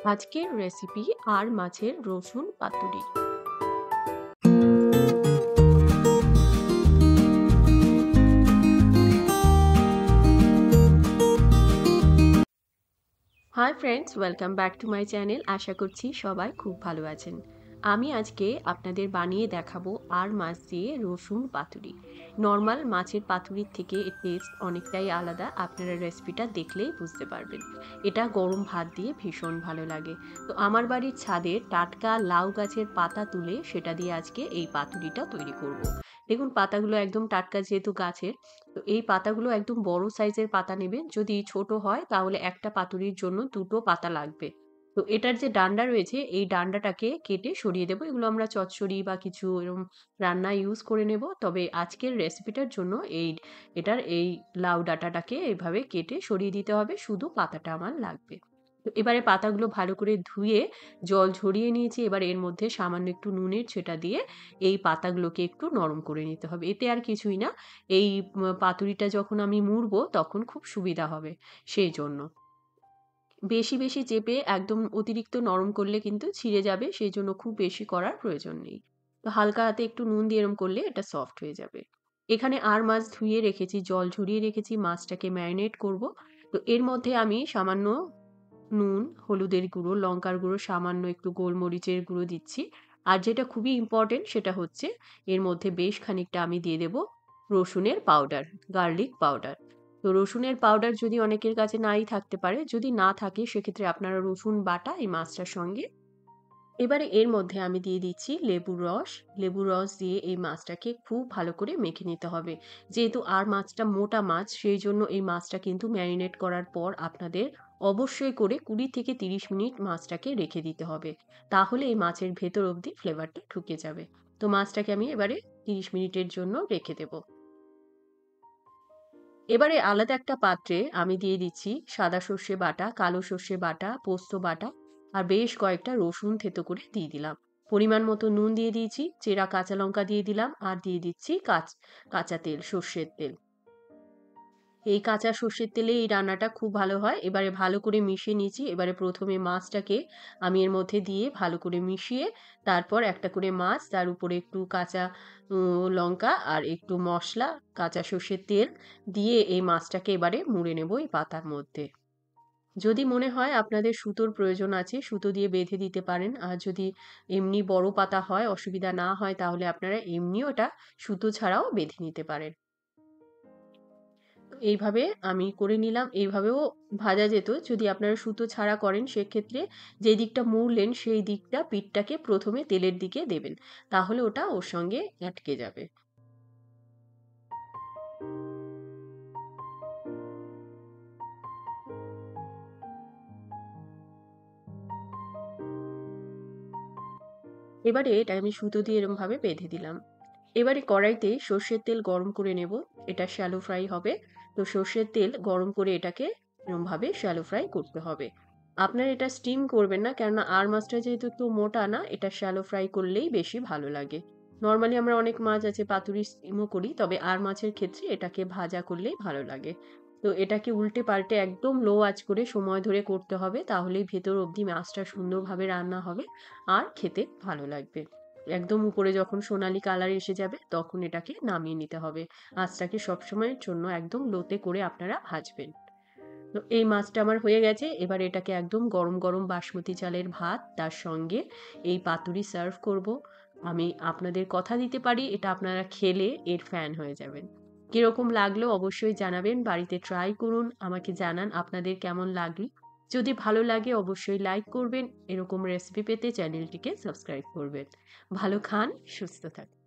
আজকের রেসিপি আর মাছের রসুন পাতুরি। Hi friends, welcome back to my channel. আশা করছি সবাই খুব ভালো আছেন। আমি আজকে আপনাদের বানিয়ে দেখাবো আর মাছ দিয়ে রসুন পাতুরি। নর্মাল মাছের পাতুরির থেকে এর টেস্ট অনেকটাই আলাদা, আপনারা রেসিপিটা দেখলেই বুঝতে পারবেন। এটা গরম ভাত দিয়ে ভীষণ ভালো লাগে। তো আমার বাড়ির ছাদে টাটকা লাউ গাছের পাতা তুলে সেটা দিয়ে আজকে এই পাতুরিটা তৈরি করব। দেখুন পাতাগুলো একদম টাটকা যেহেতু গাছের, তো এই পাতাগুলো একদম বড় সাইজের পাতা নেবেন। যদি ছোট হয় তাহলে একটা পাতুরির জন্য দুটো পাতা লাগবে। তো এটার যে ডান্ডা রয়েছে এই ডান্ডাটাকে কেটে সরিয়ে দেবো। এগুলো আমরা চচ্চড়ি বা কিছু এরকম রান্নায় ইউজ করে নেব। তবে আজকের রেসিপিটার জন্য এটার এই লাউ ডাঁটাটাকে এভাবে কেটে সরিয়ে দিতে হবে, শুধু পাতাটা আমার লাগবে। তো এবারে পাতাগুলো ভালো করে ধুয়ে জল ঝরিয়ে নিয়েছি। এবার এর মধ্যে সামান্য একটু নুনের ছিটা দিয়ে এই পাতাগুলোকে একটু নরম করে নিতে হবে। এতে আর কিছুই না, এই পাতুরিটা যখন আমি মুড়বো তখন খুব সুবিধা হবে সেই জন্য। বেশি, বেশি চেপে একদম অতিরিক্ত নরম করলে কিন্তু ছিঁড়ে যাবে, সেইজন্য খুব বেশি করার প্রয়োজন নেই। তো হালকা হাতে একটু নুন দিয়ে এরম করলে এটা সফট হয়ে যাবে। এখানে আর মাছ ধুয়ে রেখেছি, জল ঝরিয়ে রেখেছি, মাছটাকে ম্যারিনেট করব। তো এর মধ্যে আমি সামান্য নুন, হলুদের গুঁড়ো, লঙ্কার গুঁড়ো, সামান্য একটু গোলমরিচের গুঁড়ো দিচ্ছি। আর যেটা খুবই ইম্পোর্টেন্ট সেটা হচ্ছে এর মধ্যে বেশ খানিকটা আমি দিয়ে দেব রসুনের পাউডার, গার্লিক পাউডার। তো রসুনের পাউডার যদি অনেকের কাছে নাই থাকতে পারে, যদি না থাকে সেক্ষেত্রে আপনারা রসুন বাটা এই মাছটার সঙ্গে। এবারে এর মধ্যে আমি দিয়ে দিচ্ছি লেবুর রস। লেবুর রস দিয়ে এই মাছটাকে খুব ভালো করে মেখে নিতে হবে। যেহেতু আর মাছটা মোটা মাছ, সেই জন্য এই মাছটা কিন্তু ম্যারিনেট করার পর আপনাদের অবশ্যই করে ২০ থেকে ৩০ মিনিট মাছটাকে রেখে দিতে হবে। তাহলে এই মাছের ভেতর অবধি ফ্লেভারটা ঢুকে যাবে। তো মাছটাকে আমি এবারে ৩০ মিনিটের জন্য রেখে দেব। এবারে আলাদা একটা পাত্রে আমি দিয়ে দিচ্ছি সাদা সর্ষে বাটা, কালো সর্ষে বাটা, পোস্ত বাটা আর বেশ কয়েকটা রসুন থেতো করে দিয়ে দিলাম। পরিমাণ মতো নুন দিয়ে দিয়েছি, চেরা কাঁচা লঙ্কা দিয়ে দিলাম আর দিয়ে দিচ্ছি কাঁচা তেল, সর্ষের তেল। এই কাঁচা সর্ষের তেলে এই রান্নাটা খুব ভালো হয়। এবারে ভালো করে মিশিয়ে নিয়েছি। এবারে প্রথমে মাছটাকে আমি এর মধ্যে দিয়ে ভালো করে মিশিয়ে তারপর একটা করে মাছ, তার উপরে একটু কাঁচা লঙ্কা আর একটু মসলা, কাঁচা সর্ষের তেল দিয়ে এই মাছটাকে এবারে মুড়ে নেব এই পাতার মধ্যে। যদি মনে হয় আপনাদের সুতোর প্রয়োজন আছে, সুতো দিয়ে বেঁধে দিতে পারেন। আর যদি এমনি বড় পাতা হয়, অসুবিধা না হয়, তাহলে আপনারা এমনিও এটা সুতো ছাড়াও বেঁধে নিতে পারেন। এইভাবে আমি করে নিলাম। এইভাবেও ভাজা যেত। যদি আপনারা সুতো ছাড়া করেন সেক্ষেত্রে যে দিকটা মুড়লেন সেই দিকটা পিঠটাকে ১ম এ তেলের দিকে দেবেন। তাহলে ওটা ওর সঙ্গে আটকে যাবে। এবারে এটা আমি সুতো দিয়ে এরমভাবে বেঁধে দিলাম। এবারে কড়াইতে সর্ষের তেল গরম করে নেব। এটা শ্যালো ফ্রাই হবে। তো সর্ষের তেল গরম করে এটাকে এরমভাবে শ্যালো ফ্রাই করতে হবে। আপনারা এটা স্টিম করবেন না, কেননা আর মাছটা যেহেতু একটু মোটা না, এটা শ্যালো ফ্রাই করলেই বেশি ভালো লাগে। নরমালি আমরা অনেক মাছ আছে পাতুরি স্টিমও করি, তবে আর মাছের ক্ষেত্রে এটাকে ভাজা করলেই ভালো লাগে। তো এটাকে উল্টে পাল্টে একদম লো আঁচ করে সময় ধরে করতে হবে, তাহলেই ভেতর অবধি মাছটা সুন্দরভাবে রান্না হবে আর খেতে ভালো লাগবে। একদম উপরে যখন সোনালী কালার এসে যাবে তখন এটাকে নামিয়ে নিতে হবে। আঁচটাকে সবসময়ের জন্য একদম লোতে করে আপনারা ভাজবেন। তো এই মাছটা আমার হয়ে গেছে। এবার এটাকে একদম গরম, গরম বাসমতি চালের ভাত তার সঙ্গে এই পাতুরি সার্ভ করব। আমি আপনাদের কথা দিতে পারি এটা আপনারা খেলে এর ফ্যান হয়ে যাবেন। কিরকম লাগলো অবশ্যই জানাবেন। বাড়িতে ট্রাই করুন। আমাকে জানান আপনাদের কেমন লাগলো। যদি ভালো লাগে অবশ্যই লাইক করবেন। এরকম রেসিপি পেতে চ্যানেলটিকে সাবস্ক্রাইব করবেন। ভালো খান, সুস্থ থাকুন।